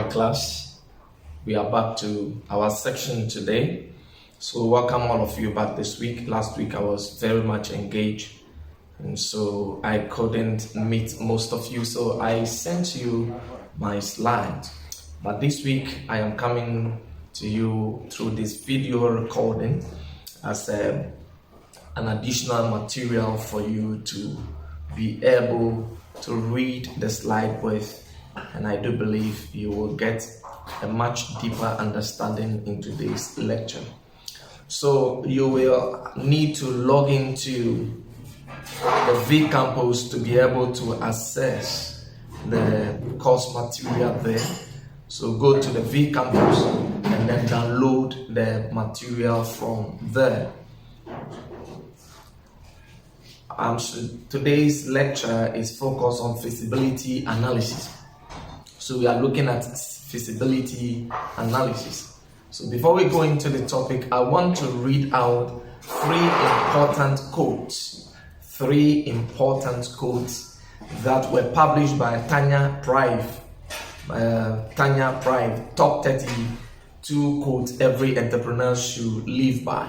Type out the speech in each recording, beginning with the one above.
right, class. We are back to our section today. So welcome all of you back this week. Last week I was very much engaged, and so I couldn't meet most of you. So I sent you my slides. But this week I am coming to you through this video recording as an additional material for you to be able to read the slide with. And I do believe you will get a much deeper understanding in today's lecture. So you will need to log into the V Campus to be able to access the course material there. So go to the V Campus and then download the material from there. So today's lecture is focused on feasibility analysis. So we are looking at feasibility analysis. So before we go into the topic, I want to read out three important quotes that were published by Tanya Prive. Top 32 quotes every entrepreneur should live by.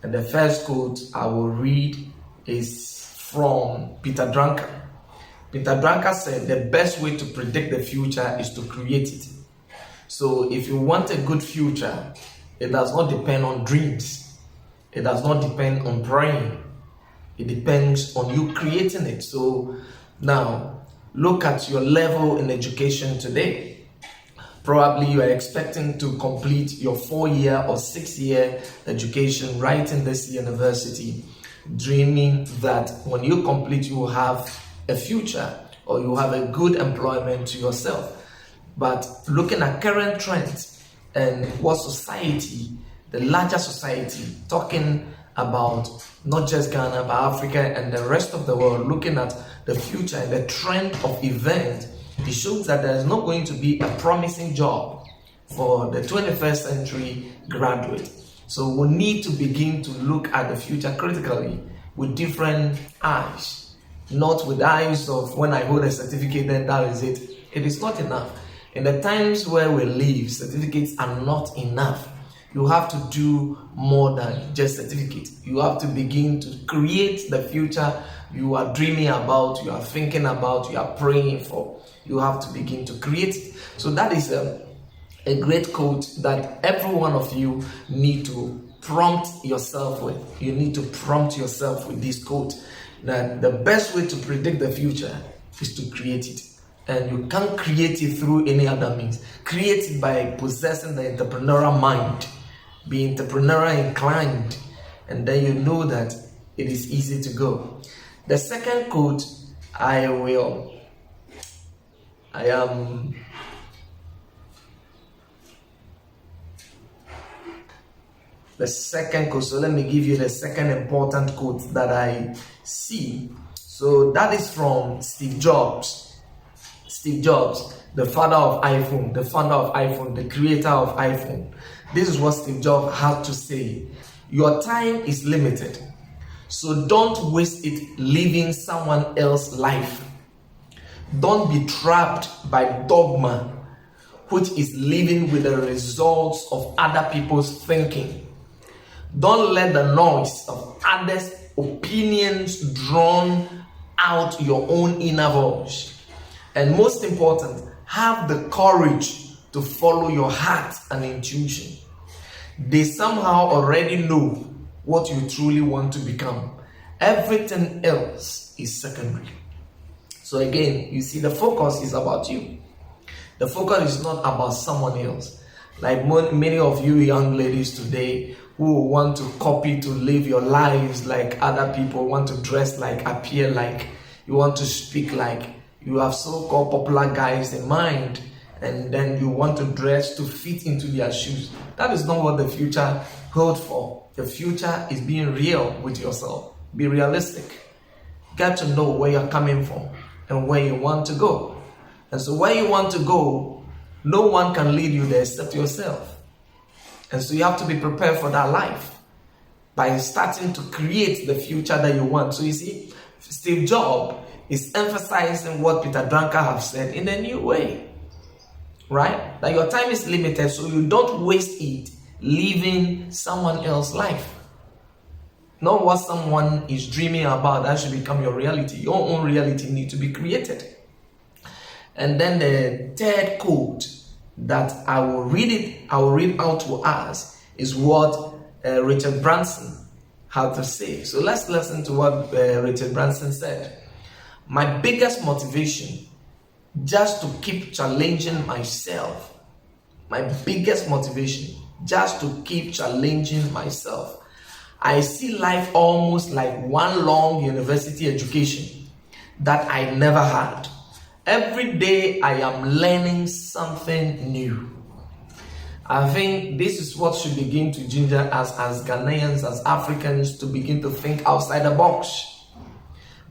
And the first quote I will read is from Peter Drucker. Peter Drucker said the best way to predict the future is to create it. So if you want a good future, it does not depend on dreams. It does not depend on praying. It depends on you creating it. So now look at your level in education today. Probably you are expecting to complete your 4-year or 6-year education right in this university, dreaming that when you complete you will have a future or you have a good employment to yourself. But looking at current trends and what society, the larger society, talking about not just Ghana but Africa and the rest of the world, looking at the future and the trend of events, it shows that there is not going to be a promising job for the 21st century graduate. So we need to begin to look at the future critically with different eyes. Not with eyes of when I hold a certificate, then that is it. It is not enough. In the times where we live, certificates are not enough. You have to do more than just certificates. You have to begin to create the future you are dreaming about, you are thinking about, you are praying for. You have to begin to create it. So that is a great quote that every one of you need to prompt yourself with. You need to prompt yourself with this quote. That the best way to predict the future is to create it. And you can't create it through any other means. Create it by possessing the entrepreneurial mind. Be entrepreneurial inclined. And then you know that it is easy to go. The second quote so let me give you the second important quote that I see. So that is from Steve Jobs. Steve Jobs, the father of iPhone, the creator of iPhone. This is what Steve Jobs had to say. Your time is limited, so don't waste it living someone else's life. Don't be trapped by dogma, which is living with the results of other people's thinking. Don't let the noise of others' opinions drown out your own inner voice. And most important, have the courage to follow your heart and intuition. They somehow already know what you truly want to become. Everything else is secondary. So again, you see, the focus is about you. The focus is not about someone else. Like many of you young ladies today who want to copy to live your lives like other people, want to dress like, appear like, you want to speak like, you have so-called popular guys in mind, and then you want to dress to fit into their shoes. That is not what the future holds for. The future is being real with yourself. Be realistic. Get to know where you're coming from and where you want to go. And so where you want to go, no one can lead you there except yourself. And so you have to be prepared for that life by starting to create the future that you want. So you see, Steve Jobs is emphasizing what Peter Drucker have said in a new way. right? That your time is limited, so you don't waste it living someone else's life. Not what someone is dreaming about that should become your reality. Your own reality needs to be created. And then the third quote that I will read out to us is what Richard Branson had to say. So let's listen to what Richard Branson said. My biggest motivation just to keep challenging myself. My biggest motivation just to keep challenging myself. I see life almost like one long university education that I never had. Every day I am learning something new. I think this is what should begin to ginger us as Ghanaians, as Africans, to begin to think outside the box.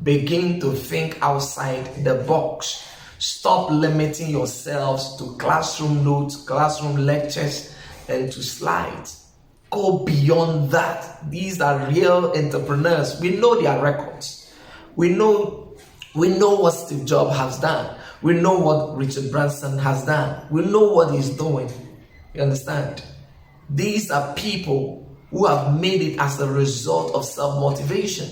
Begin to think outside the box. Stop limiting yourselves to classroom notes, classroom lectures, and to slides. Go beyond that. These are real entrepreneurs. We know their records. We know what Steve Jobs has done. We know what Richard Branson has done. We know what he's doing. You understand? These are people who have made it as a result of self-motivation.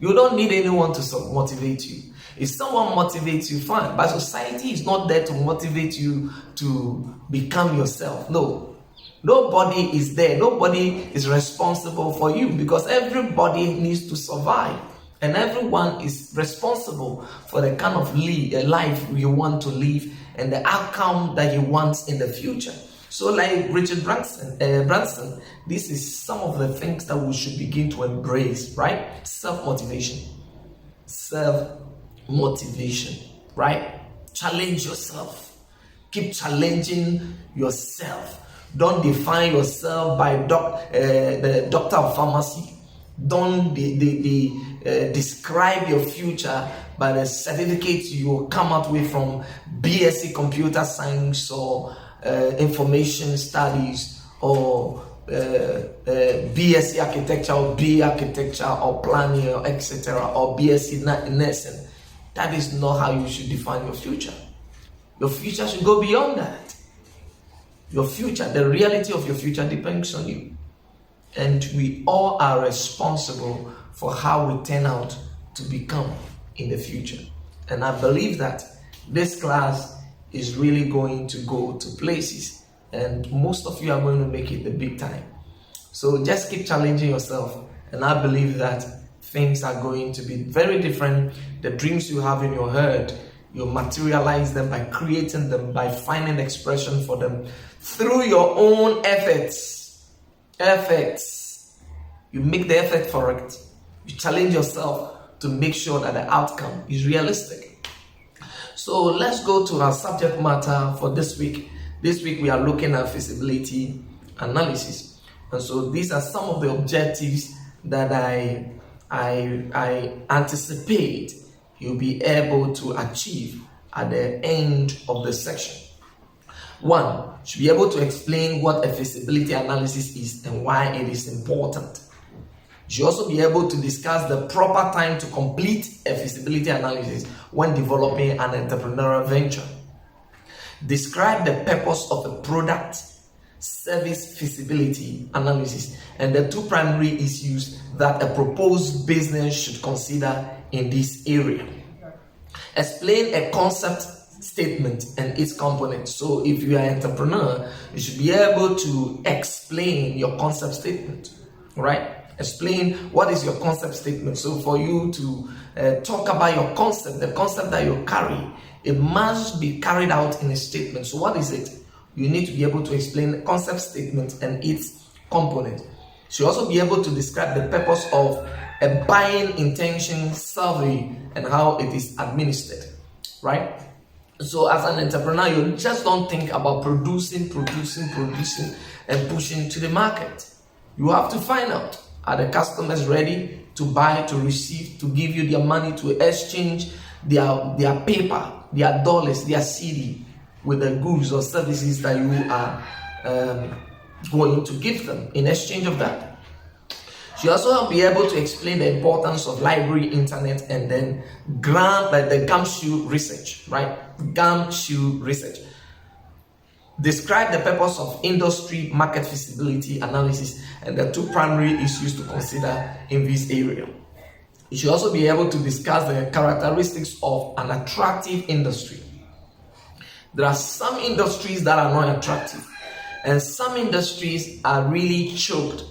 You don't need anyone to self-motivate you. If someone motivates you, fine. But society is not there to motivate you to become yourself. No. Nobody is there. Nobody is responsible for you, because everybody needs to survive. And everyone is responsible for the kind of life you want to live and the outcome that you want in the future. So like Richard Branson, this is some of the things that we should begin to embrace, right? Self-motivation. Self-motivation, right? Challenge yourself. Keep challenging yourself. Don't define yourself by the doctor of pharmacy. Don't describe your future by the certificate you will come out with from BSc Computer Science or Information Studies or BSc Architecture or BA Architecture or Planning or etc. or BSc Nursing. That is not how you should define your future. Your future should go beyond that. Your future, the reality of your future depends on you. And we all are responsible for how we turn out to become in the future. And I believe that this class is really going to go to places, and most of you are going to make it the big time. So just keep challenging yourself, and I believe that things are going to be very different. The dreams you have in your head, you materialize them by creating them, by finding expression for them through your own efforts. You make the effort for it. You challenge yourself to make sure that the outcome is realistic. So let's go to our subject matter for this week. This week we are looking at feasibility analysis. And so these are some of the objectives that I anticipate you'll be able to achieve at the end of the section. 1, you should be able to explain what a feasibility analysis is and why it is important. You should also be able to discuss the proper time to complete a feasibility analysis when developing an entrepreneurial venture. Describe the purpose of a product service feasibility analysis and the 2 primary issues that a proposed business should consider in this area. Explain a concept statement and its components. So if you are an entrepreneur, you should be able to explain your concept statement, right? Explain what is your concept statement. So for you to talk about your concept, the concept that you carry, it must be carried out in a statement. So what is it? You need to be able to explain the concept statement and its component. You should also be able to describe the purpose of a buying intention survey and how it is administered, right? So as an entrepreneur, you just don't think about producing and pushing to the market. You have to find out, are the customers ready to buy, to receive, to give you their money, to exchange their paper, their dollars, their CD with the goods or services that you are going to give them in exchange of that. You also be able to explain the importance of library, internet, and then the gumshoe research, right? Gumshoe research. Describe the purpose of industry market feasibility analysis and the two primary issues to consider in this area. You should also be able to discuss the characteristics of an attractive industry. There are some industries that are not attractive, and some industries are really choked.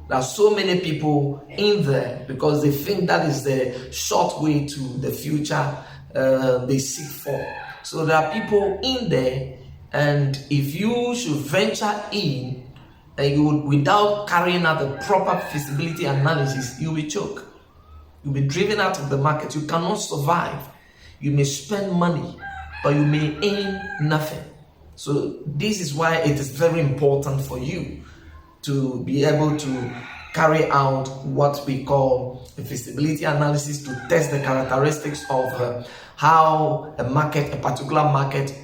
There are so many people in there because they think that is the short way to the future they seek for. So there are people in there, and if you should venture in and you would, without carrying out the proper feasibility analysis, you'll be choked. You'll be driven out of the market. You cannot survive. You may spend money, but you may earn nothing. So this is why it is very important for you to be able to carry out what we call a feasibility analysis to test the characteristics of how a particular market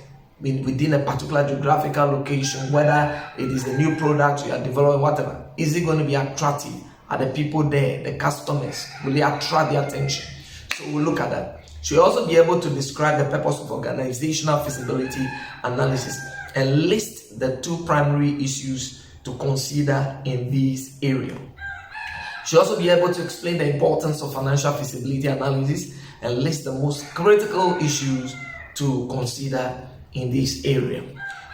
within a particular geographical location, whether it is a new product you are developing, whatever, is it going to be attractive? Are the people there, the customers, will they attract their attention? So we'll look at that. So you'll also be able to describe the purpose of organizational feasibility analysis and list the two primary issues to consider in this area. She'll also be able to explain the importance of financial feasibility analysis and list the most critical issues to consider in this area.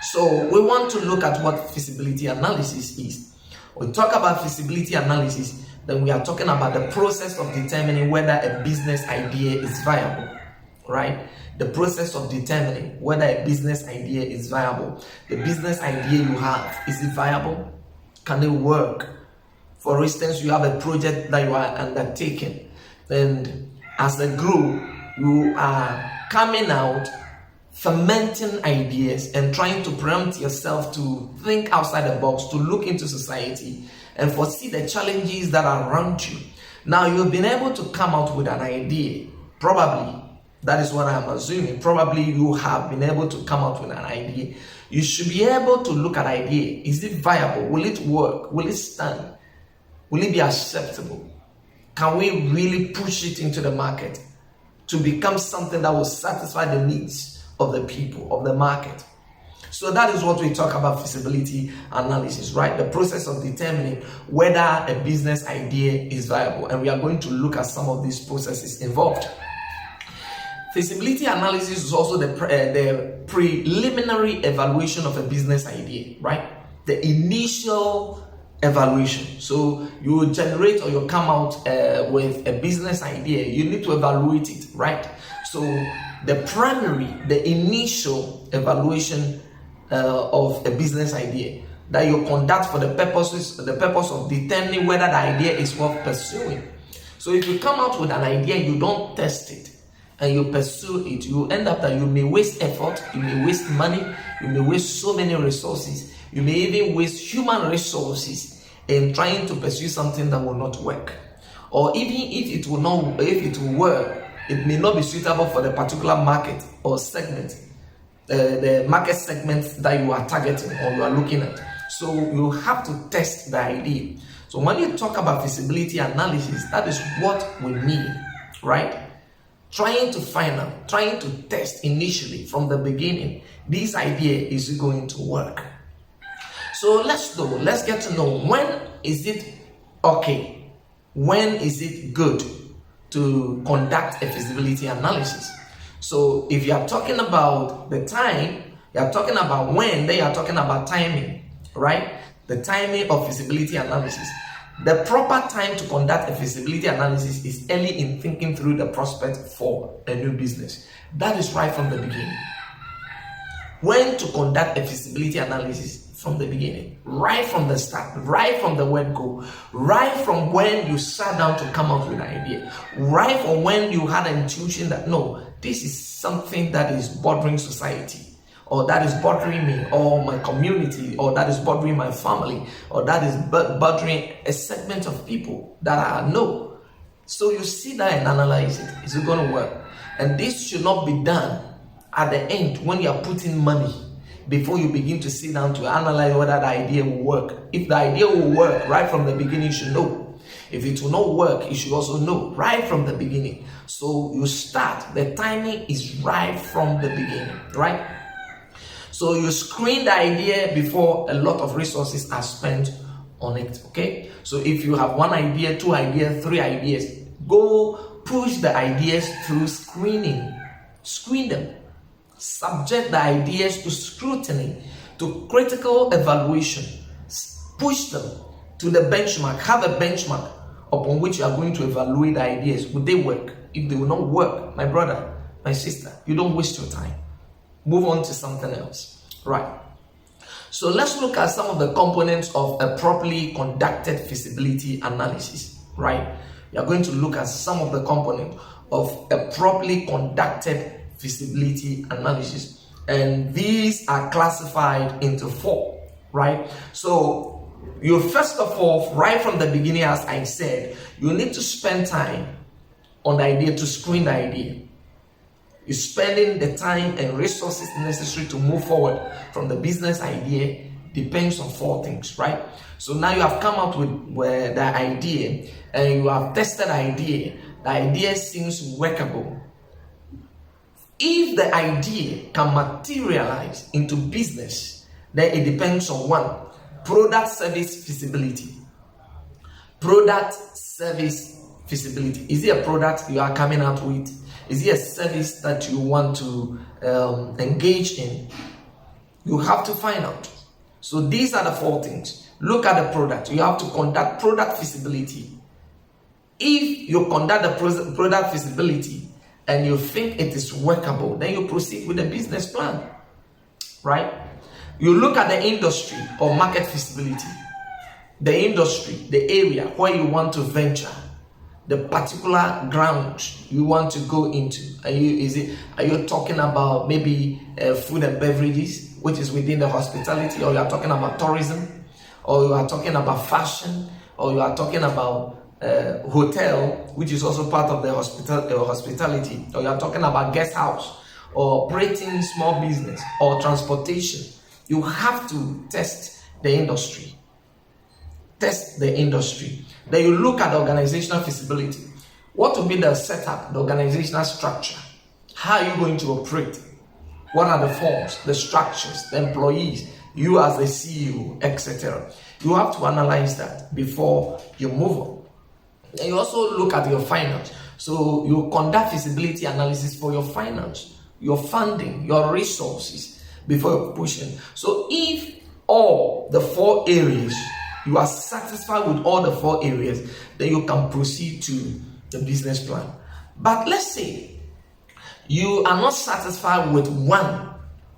So we want to look at what feasibility analysis is. When we talk about feasibility analysis, then we are talking about the process of determining whether a business idea is viable, right? The process of determining whether a business idea is viable. The business idea you have, is it viable? Can it work? For instance, you have a project that you are undertaking, and as a group, you are coming out, fermenting ideas and trying to prompt yourself to think outside the box, to look into society and foresee the challenges that are around you. Now, you've been able to come out with an idea, probably. That is what I'm assuming. Probably you have been able to come out with an idea. You should be able to look at idea. Is it viable? Will it work? Will it stand? Will it be acceptable? Can we really push it into the market to become something that will satisfy the needs of the people, of the market? So that is what we talk about feasibility analysis, right? The process of determining whether a business idea is viable. And we are going to look at some of these processes involved. Feasibility analysis is also the preliminary evaluation of a business idea, right? The initial evaluation. So you generate or you come out with a business idea, you need to evaluate it, right? So the initial evaluation of a business idea that you conduct for the purpose of determining whether the idea is worth pursuing. So if you come out with an idea, you don't test it, and you pursue it, you end up that you may waste effort, you may waste money, you may waste so many resources, you may even waste human resources in trying to pursue something that will not work. Or even if it will work, it may not be suitable for the particular market or segment, the market segment that you are targeting or you are looking at. So you have to test the idea. So when you talk about feasibility analysis, that is what we mean, right? Trying to find out, trying to test initially from the beginning, this idea is going to work. So let's get to know, when is it okay? When is it good to conduct a feasibility analysis? So if you are talking about the time, you are talking about when, then you are talking about timing, right? The timing of feasibility analysis. The proper time to conduct a feasibility analysis is early in thinking through the prospect for a new business. That is right from the beginning. When to conduct a feasibility analysis? From the beginning, right from the start, right from the word go, right from when you sat down to come up with an idea, right from when you had an intuition that no, this is something that is bothering society, or that is bothering me, or my community, or that is bothering my family, or that is bothering a segment of people that I know. So you sit down and analyze it. Is it going to work? And this should not be done at the end when you are putting money, before you begin to sit down to analyze whether the idea will work. If the idea will work, right from the beginning, you should know. If it will not work, you should also know right from the beginning. So you start, the timing is right from the beginning, right? So you screen the idea before a lot of resources are spent on it. Okay, so if you have one idea, two ideas, three ideas, go push the ideas through screening. Screen them. Subject the ideas to scrutiny, to critical evaluation. Push them to the benchmark. Have a benchmark upon which you are going to evaluate the ideas. Would they work? If they will not work, my brother, my sister, you don't waste your time. Move on to something else. Right. So let's look at some of the components of a properly conducted feasibility analysis. Right. We are going to look at some of the components of a properly conducted feasibility analysis, and these are classified into 4. Right. So you first of all, right from the beginning, as I said, you need to spend time on the idea, to screen the idea. You're spending the time and resources necessary to move forward from the business idea depends on 4 things, right? So now you have come up with the idea, and you have tested the idea. The idea seems workable. If the idea can materialize into business, then it depends on 1, product service feasibility. Product service feasibility. Is it a product you are coming out with? Is it a service that you want to engage in? You have to find out. So these are the 4 things. Look at the product. You have to conduct product feasibility. If you conduct the product feasibility and you think it is workable, then you proceed with the business plan, right? You look at the industry or market feasibility. The industry, the area where you want to venture, the particular ground you want to go into. Are you talking about maybe food and beverages, which is within the hospitality, or you are talking about tourism, or you are talking about fashion, or you are talking about hotel, which is also part of the hospitality, or you are talking about guest house, or operating small business, or transportation. You have to test the industry. Test the industry. Then you look at the organizational feasibility. What will be the setup, the organizational structure? How are you going to operate? What are the forms, the structures, the employees, you as the CEO, etc. You have to analyze that before you move on. And you also look at your finance. So you conduct feasibility analysis for your finance, your funding, your resources before you push in. So if all the 4 areas, you are satisfied with all the 4 areas, then you can proceed to the business plan. But let's say you are not satisfied with one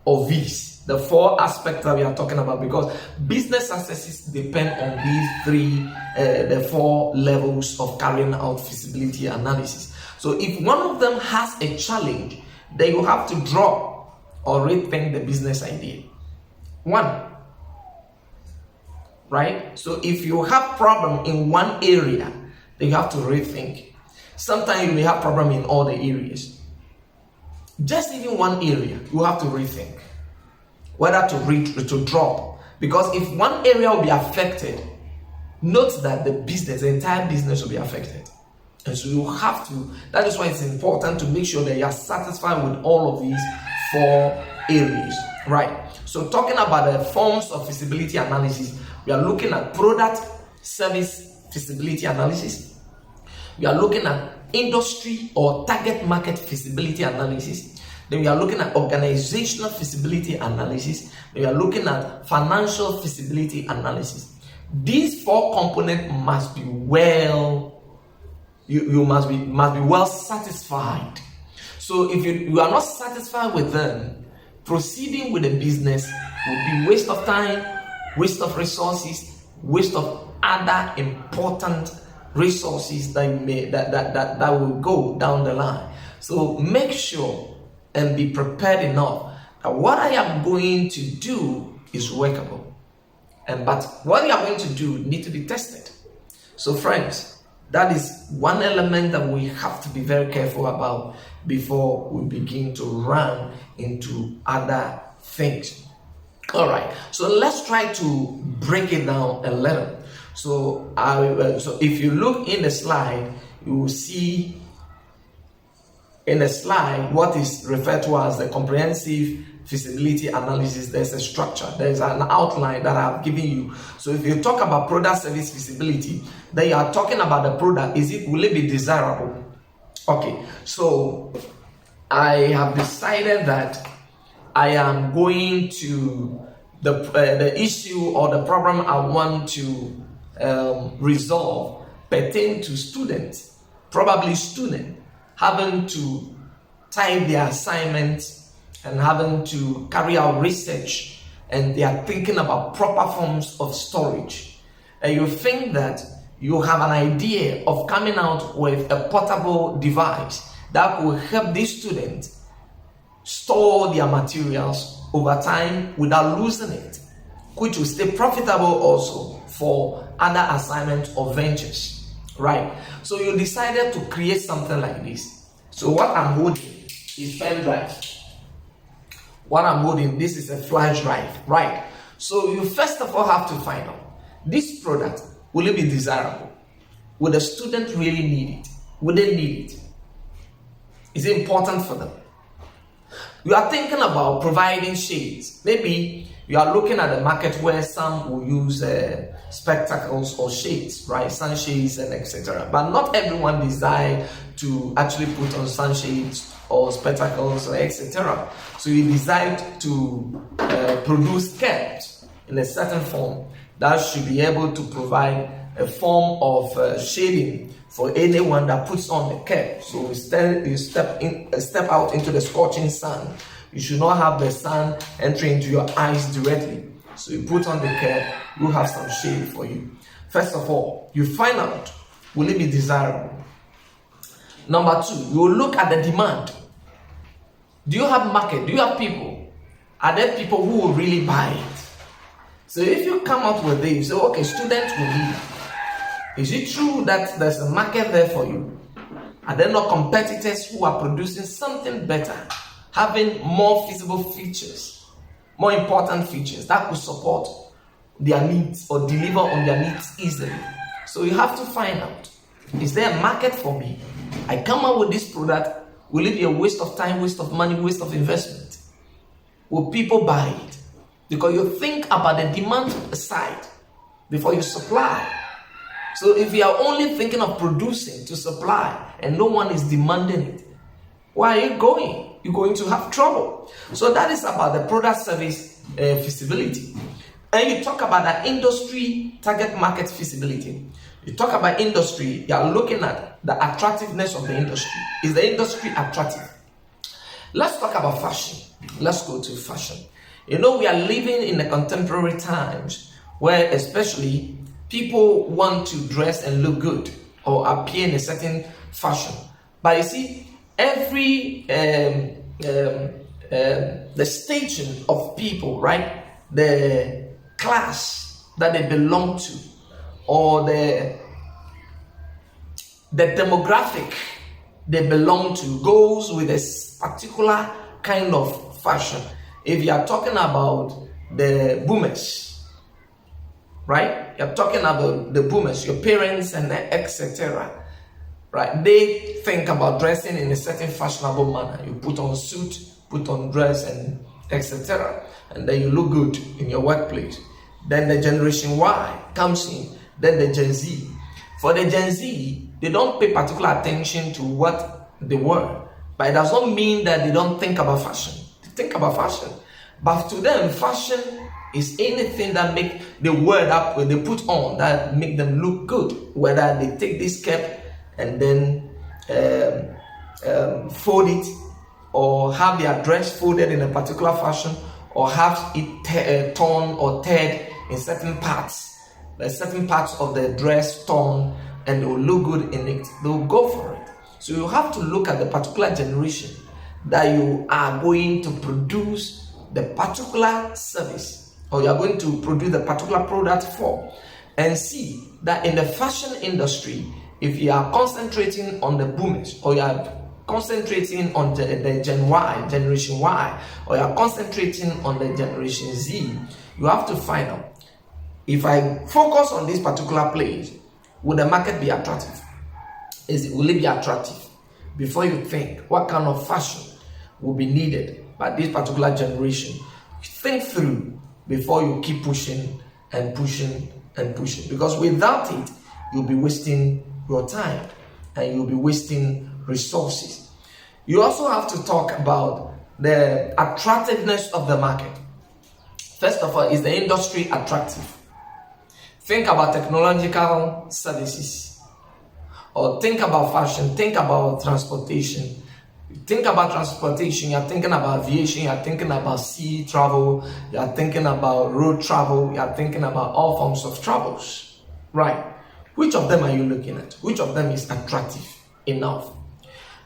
of these, the 4 aspects that we are talking about, because business successes depend on the 4 levels of carrying out feasibility analysis. So if one of them has a challenge, then you have to drop or rethink the business idea. 1. Right? So if you have problem in one area, then you have to rethink. Sometimes you may have problem in all the areas. Just even one area, you have to rethink whether to drop. Because if one area will be affected, note that the entire business will be affected. And so you have to, that is why it's important to make sure that you are satisfied with all of these 4 areas. Right? So talking about the forms of feasibility analysis, we are looking at product service feasibility analysis. We are looking at industry or target market feasibility analysis. Then we are looking at organizational feasibility analysis. Then we are looking at financial feasibility analysis. These 4 components must be you must be well satisfied. So if you are not satisfied with them, proceeding with the business will be waste of time, waste of resources, waste of other important resources that will go down the line. So make sure and be prepared enough that what I am going to do is workable. But what you are going to do need to be tested. So friends, that is one element that we have to be very careful about before we begin to run into other things. All right, so let's try to break it down a little. So if you look in the slide, you will see in the slide what is referred to as the comprehensive feasibility analysis, there's a structure, there's an outline that I've given you. So if you talk about product service feasibility, then you are talking about the product. Will it be desirable? Okay, so I have decided that I am going to the issue or the problem I want to resolve pertain to students, probably students having to type their assignments and having to carry out research, and they are thinking about proper forms of storage. And you think that you have an idea of coming out with a portable device that will help these students store their materials over time without losing it, which will stay profitable also for other assignments or ventures, right? So you decided to create something like this. So what I'm holding is pen drive. What I'm holding, this is a flash drive, right? So you first of all have to find out, this product, will it be desirable? Will the student really need it? Will they need it? Is it important for them? You are thinking about providing shades. Maybe you are looking at the market where some will use spectacles or shades, right? Sunshades and etc. But not everyone desire to actually put on sunshades or spectacles or etc. So you decide to produce caps in a certain form that should be able to provide a form of shading for anyone that puts on the cap. So instead you step out into the scorching sun. You should not have the sun entering into your eyes directly. So you put on the cap, you have some shade for you. First of all, you find out, will it be desirable? Number two, you will look at the demand. Do you have market? Do you have people? Are there people who will really buy it? So if you come out with this, you say, okay, students will need it. Is it true that there's a market there for you? Are there not competitors who are producing something better, having more feasible features, more important features that could support their needs or deliver on their needs easily? So you have to find out, is there a market for me? I come out with this product, will it be a waste of time, waste of money, waste of investment? Will people buy it? Because you think about the demand side before you supply. So if you are only thinking of producing to supply and no one is demanding it, where are you going? You're going to have trouble. So that is about the product service feasibility. And you talk about the industry target market feasibility. You talk about industry, you are looking at the attractiveness of the industry. Is the industry attractive? Let's talk about fashion. Let's go to fashion. You know, we are living in the contemporary times where especially people want to dress and look good or appear in a certain fashion. But you see, every the station of people, right? The class that they belong to, or the demographic they belong to, goes with a particular kind of fashion. If you are talking about the boomers, right? You're talking about the boomers, your parents and etc. Right? They think about dressing in a certain fashionable manner. You put on suit, put on dress and etc. And then you look good in your workplace. Then the generation Y comes in. Then the Gen Z. For the Gen Z, they don't pay particular attention to what they wear. But it does not mean that they don't think about fashion. They think about fashion. But to them, fashion is anything that make the word up when they put on that make them look good. Whether they take this cap and then fold it, or have their dress folded in a particular fashion, or have it torn or teared in certain parts. There's certain parts of the dress torn and it will look good in it. They will go for it. So you have to look at the particular generation that you are going to produce the particular service, or you are going to produce the particular product for, and see that in the fashion industry, if you are concentrating on the boomers, or you are concentrating on the Gen Y, Generation Y, or you are concentrating on the Generation Z, you have to find out, if I focus on this particular place, will the market be attractive? Will it be attractive? Before you think what kind of fashion will be needed by this particular generation. Think through before you keep pushing and pushing and pushing, because without it, you'll be wasting your time and you'll be wasting resources. You also have to talk about the attractiveness of the market. First of all, is the industry attractive? Think about technological services, or think about fashion, think about transportation. Think about transportation, you're thinking about aviation, you're thinking about sea travel, you're thinking about road travel, you're thinking about all forms of travels, right? Which of them are you looking at? Which of them is attractive enough?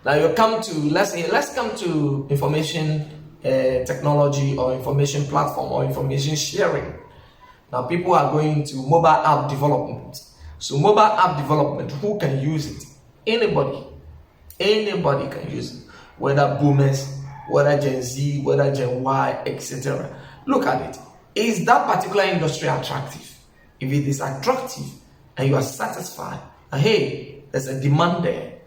Now you come to, let's come to information technology, or information platform, or information sharing. Now people are going to mobile app development. So mobile app development, who can use it? Anybody can use it. Whether boomers, whether Gen Z, whether Gen Y, etc. Look at it. Is that particular industry attractive? If it is attractive and you are satisfied, and hey, there's a demand there,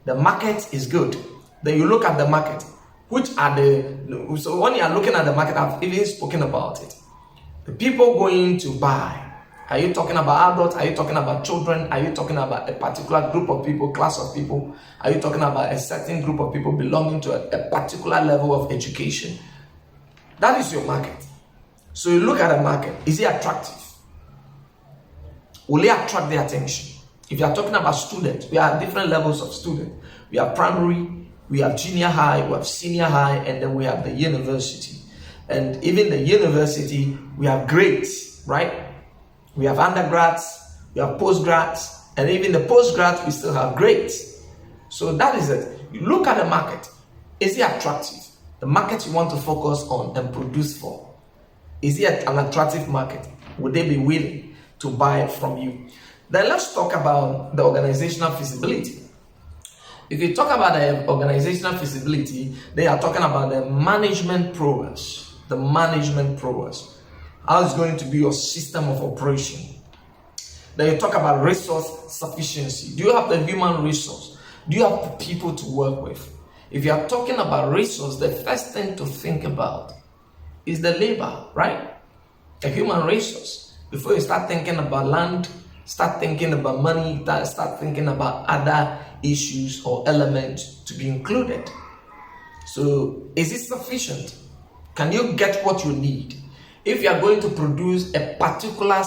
the market is good, then you look at the market. Which are so when you are looking at the market, I've even spoken about it. The people going to buy, are you talking about adults? Are you talking about children? Are you talking about a particular group of people, class of people? Are you talking about a certain group of people belonging to a particular level of education? That is your market. So you look at the market. Is it attractive? Will it attract the attention? If you are talking about students, we have different levels of students. We have primary, we have junior high, we have senior high, and then we have the university. And even the university, we have grades, right? We have undergrads, we have postgrads, and even the postgrads, we still have grades. So that is it. You look at the market. Is it attractive? The market you want to focus on and produce for. Is it an attractive market? Would they be willing to buy it from you? Then let's talk about the organizational feasibility. If you talk about the organizational feasibility, they are talking about the management prowess. The management prowess. How is going to be your system of operation? Then you talk about resource sufficiency. Do you have the human resource? Do you have the people to work with? If you are talking about resource, the first thing to think about is the labor, right? The human resource. Before you start thinking about land, start thinking about money, start thinking about other issues or elements to be included. So, is it sufficient? Can you get what you need? If you are going to produce a particular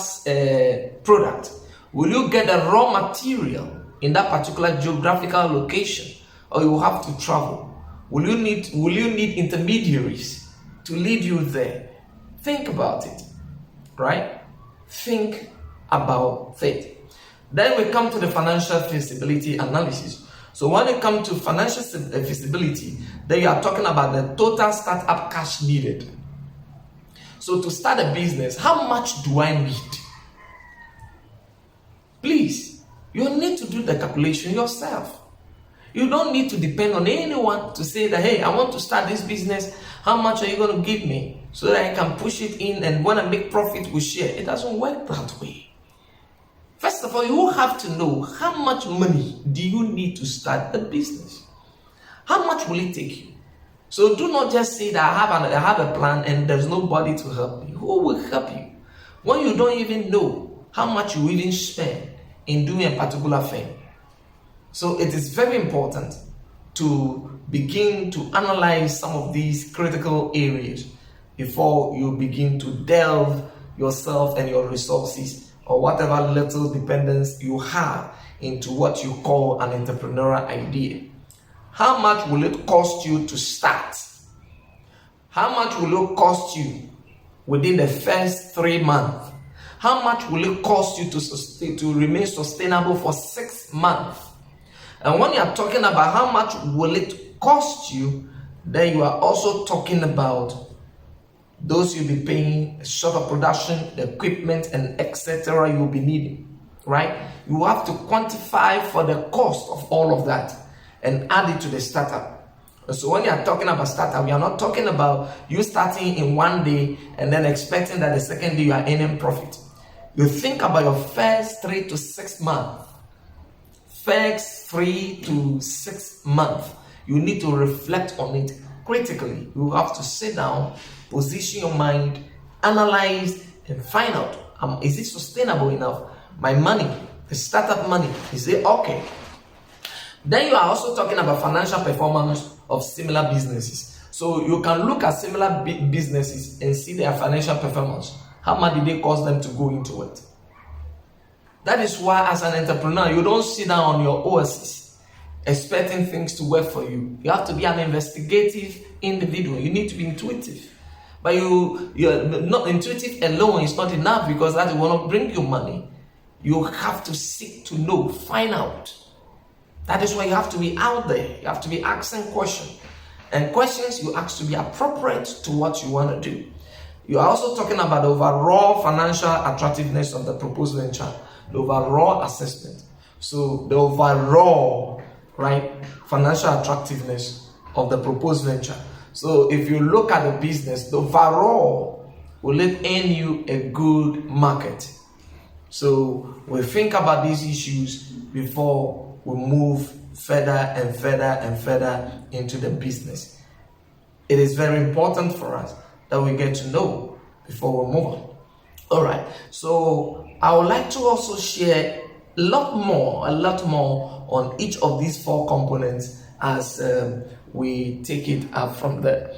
product, will you get the raw material in that particular geographical location, or you will have to travel? Will you need intermediaries to lead you there? Think about it, right? Think about it. Then we come to the financial feasibility analysis. So when it comes to financial feasibility, then you are talking about the total startup cash needed. So to start a business, how much do I need? Please, you need to do the calculation yourself. You don't need to depend on anyone to say that, hey, I want to start this business. How much are you going to give me so that I can push it in, and when I make profit, we share? It doesn't work that way. First of all, you have to know how much money do you need to start the business. How much will it take you? So do not just say that I have a plan and there's nobody to help me. Who will help you when you don't even know how much you even spend in doing a particular thing? So it is very important to begin to analyze some of these critical areas before you begin to delve yourself and your resources or whatever little dependence you have into what you call an entrepreneurial idea. How much will it cost you to start? How much will it cost you within the first 3 months? How much will it cost you to remain sustainable for 6 months? And when you are talking about how much will it cost you, then you are also talking about those you'll be paying, sort of production, the equipment, and etc. you'll be needing, right? You have to quantify for the cost of all of that and add it to the startup. So when you are talking about startup, we are not talking about you starting in one day and then expecting that the second day you are earning profit. You think about your first 3 to 6 months. First 3 to 6 months, you need to reflect on it critically. You have to sit down, position your mind, analyze, and find out, is it sustainable enough? My money, the startup money, is it okay? Then you are also talking about financial performance of similar businesses. So you can look at similar businesses and see their financial performance. How much did it cost them to go into it? That is why as an entrepreneur, you don't sit down on your oasis expecting things to work for you. You have to be an investigative individual. You need to be intuitive. But you're not intuitive alone is not enough, because that will not bring you money. You have to seek to know, find out. That is why you have to be out there. You have to be asking questions. And questions you ask to be appropriate to what you want to do. You are also talking about the overall financial attractiveness of the proposed venture, the overall assessment. So the overall, right, financial attractiveness of the proposed venture. So if you look at the business, the overall, will it earn you a good market? So we think about these issues before we move further and further and further into the business. It is very important for us that we get to know before we move on. All right. So I would like to also share a lot more on each of these four components as we take it up from there.